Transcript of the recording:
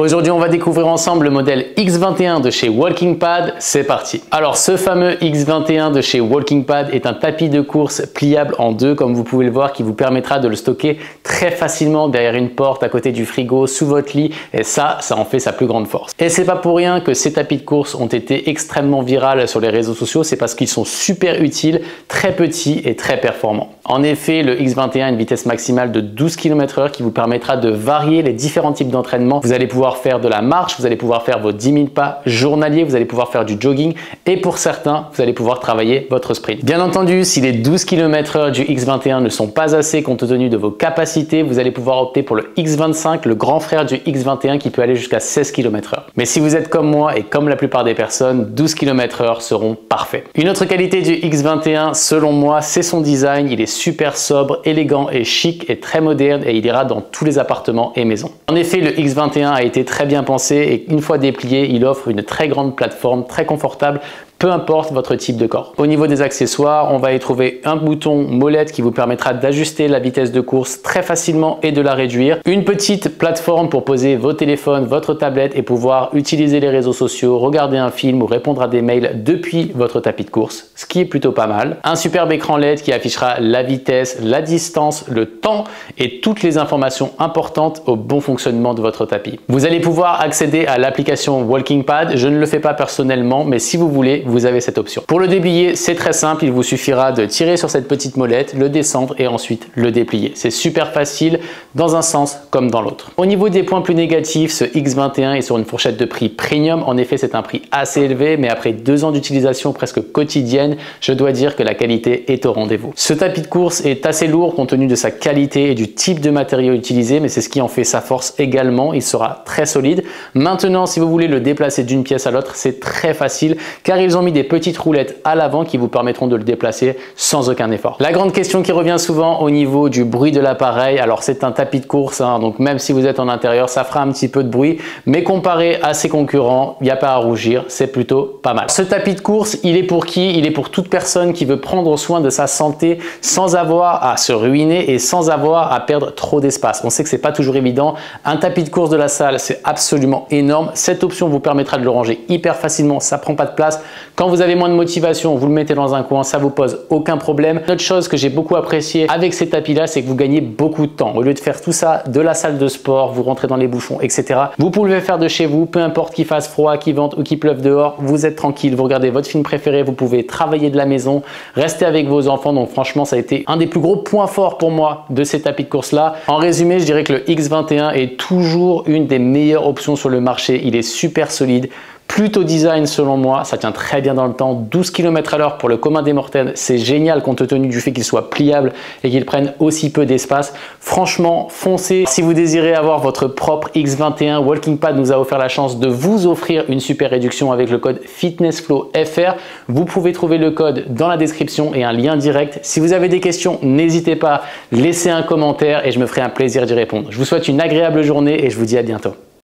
Aujourd'hui, on va découvrir ensemble le modèle X21 de chez Walking Pad. C'est parti. Alors, ce fameux X21 de chez Walking Pad est un tapis de course pliable en deux, comme vous pouvez le voir, qui vous permettra de le stocker très facilement derrière une porte, à côté du frigo, sous votre lit. Et ça en fait sa plus grande force. Et c'est pas pour rien que ces tapis de course ont été extrêmement virales sur les réseaux sociaux. C'est parce qu'ils sont super utiles, très petits et très performants. En effet, le X21 a une vitesse maximale de 12 km/h qui vous permettra de varier les différents types d'entraînement. Vous allez pouvoir faire de la marche, vous allez pouvoir faire vos 10 000 pas journaliers, vous allez pouvoir faire du jogging et pour certains, vous allez pouvoir travailler votre sprint. Bien entendu, si les 12 km/h du X21 ne sont pas assez compte tenu de vos capacités, vous allez pouvoir opter pour le X25, le grand frère du X21 qui peut aller jusqu'à 16 km/h. Mais si vous êtes comme moi et comme la plupart des personnes, 12 km/h seront parfaits. Une autre qualité du X21, selon moi, c'est son design. Il est super sobre, élégant et chic et très moderne et il ira dans tous les appartements et maisons. En effet, le X21 a été très bien pensé et une fois déplié, il offre une très grande plateforme, très confortable, peu importe votre type de corps. Au niveau des accessoires, on va y trouver un bouton molette qui vous permettra d'ajuster la vitesse de course très facilement et de la réduire. Une petite plateforme pour poser vos téléphones, votre tablette et pouvoir utiliser les réseaux sociaux, regarder un film ou répondre à des mails depuis votre tapis de course, ce qui est plutôt pas mal. Un superbe écran LED qui affichera la vitesse, la distance, le temps et toutes les informations importantes au bon fonctionnement de votre tapis. Vous allez pouvoir accéder à l'application Walking Pad. Je ne le fais pas personnellement, mais si vous voulez, vous avez cette option. Pour le déplier, c'est très simple, il vous suffira de tirer sur cette petite molette, le descendre et ensuite le déplier. C'est super facile dans un sens comme dans l'autre. Au niveau des points plus négatifs, ce X21 est sur une fourchette de prix premium. En effet, c'est un prix assez élevé, mais après 2 ans d'utilisation presque quotidienne, je dois dire que la qualité est au rendez-vous. Ce tapis de course est assez lourd compte tenu de sa qualité et du type de matériau utilisé, mais c'est ce qui en fait sa force également. Il sera très solide. Maintenant, si vous voulez le déplacer d'une pièce à l'autre, c'est très facile car ils ont mis des petites roulettes à l'avant qui vous permettront de le déplacer sans aucun effort. La grande question qui revient souvent au niveau du bruit de l'appareil, alors c'est un tapis de course, donc même si vous êtes en intérieur, ça fera un petit peu de bruit, mais comparé à ses concurrents, il n'y a pas à rougir, c'est plutôt pas mal. Ce tapis de course, il est pour qui? Il est pour toute personne qui veut prendre soin de sa santé sans avoir à se ruiner et sans avoir à perdre trop d'espace. On sait que c'est pas toujours évident. Un tapis de course de la salle, c'est absolument énorme. Cette option vous permettra de le ranger hyper facilement, ça prend pas de place. Quand vous avez moins de motivation, vous le mettez dans un coin, ça vous pose aucun problème. Une autre chose que j'ai beaucoup apprécié avec ces tapis-là, c'est que vous gagnez beaucoup de temps. Au lieu de faire tout ça de la salle de sport, vous rentrez dans les bouchons, etc. Vous pouvez le faire de chez vous, peu importe qu'il fasse froid, qu'il vente ou qu'il pleuve dehors, vous êtes tranquille, vous regardez votre film préféré, vous pouvez travailler de la maison, rester avec vos enfants. Donc franchement, ça a été un des plus gros points forts pour moi de ces tapis de course-là. En résumé, je dirais que le X21 est toujours une des meilleures options sur le marché. Il est super solide. Plutôt design selon moi, ça tient très bien dans le temps, 12 km/h pour le commun des mortels, c'est génial compte tenu du fait qu'il soit pliable et qu'il prenne aussi peu d'espace. Franchement, foncez. Si vous désirez avoir votre propre X21, Walking Pad nous a offert la chance de vous offrir une super réduction avec le code FitnessFlowFR. Vous pouvez trouver le code dans la description et un lien direct. Si vous avez des questions, n'hésitez pas, laissez un commentaire et je me ferai un plaisir d'y répondre. Je vous souhaite une agréable journée et je vous dis à bientôt.